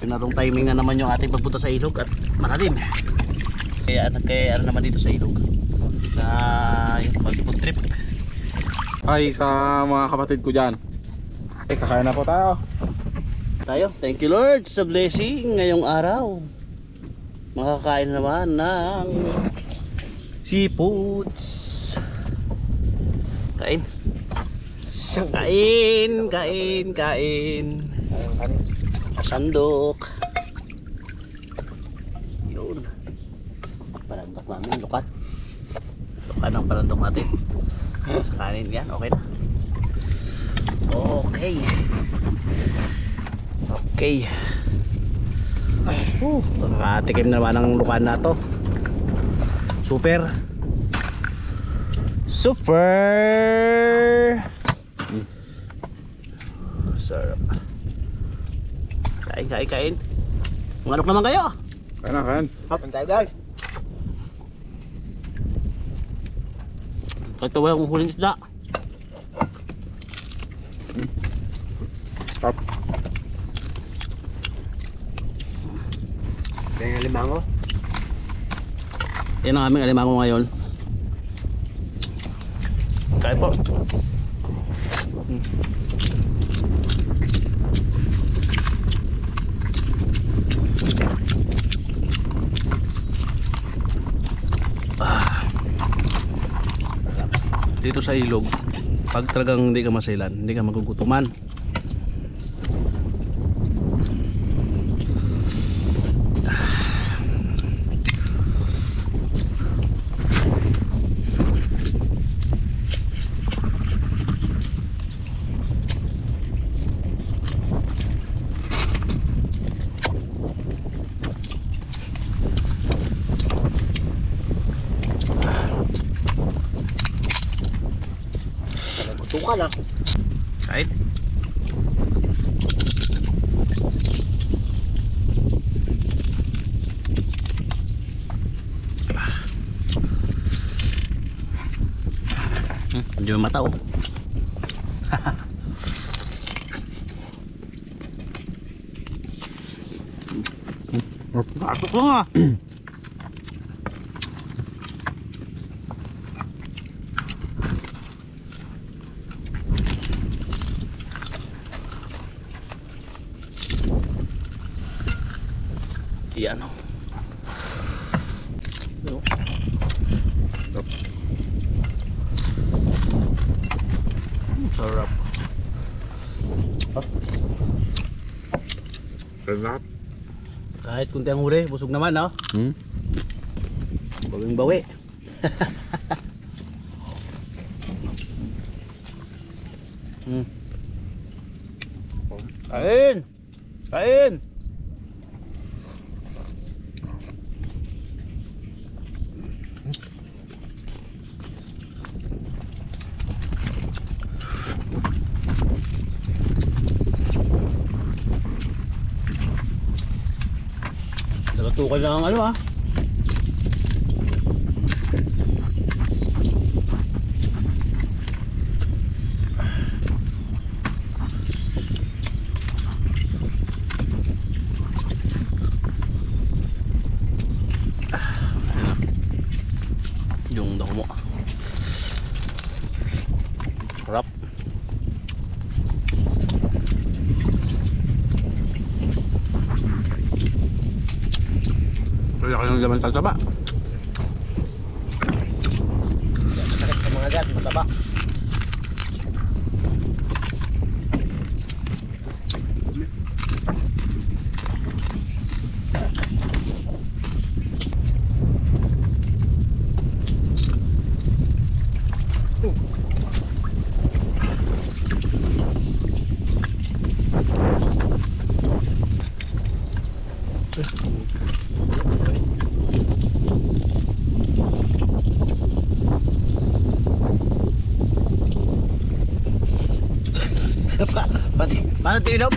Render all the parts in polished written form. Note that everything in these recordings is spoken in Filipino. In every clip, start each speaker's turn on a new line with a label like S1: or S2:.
S1: Pinarong timing na naman yung ating pagpunta sa ilog at malalim. Kaya ano naman dito sa ilog na yung mag-food trip.
S2: Ay sa mga kapatid ko dyan. Kakain na po tayo.
S1: Thank you Lord sa blessing ngayong araw. Makakain naman ng seafoods. Kain. Kain. Sandok. Yun. Palandok namin, lukat. Lukat ang palandok natin. Sa kanin yan, okay na. Okay. Nakatikim naman ang lukan na to. Super. Sarap. Kain. Manok naman kayo.
S2: Kain.
S1: Kain tayo guys. Ito wala kong huling isda.
S2: Stop.
S1: Kaya alimango. Yan ang aming alimango ngayon. Kain po. Dito sa ilog, pag talagang hindi ka masailan, hindi ka magugutuman. Tuka lang. Kahit medyo mata oh. Pasok lang ah. Yan o. Sarap.
S2: Sarap.
S1: Kahit kunti ang huli, busog naman no? Bawing bawi. Kain. Nagatukan lang ang ano ah. Yung dako mo. Sarap. Kaya kayong laman sa taba. Sakit sa mga gat, mataba. Pati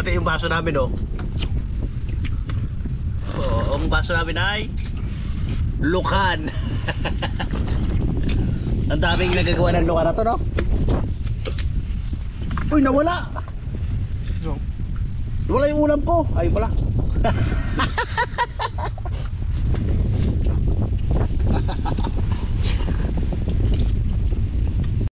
S1: pati yung baso namin oh. Oo, ang baso namin ay lukan. Ang daming nagagawa ng lukan na to no. Uy, nawala. Wala yung ulam ko. Ay, wala.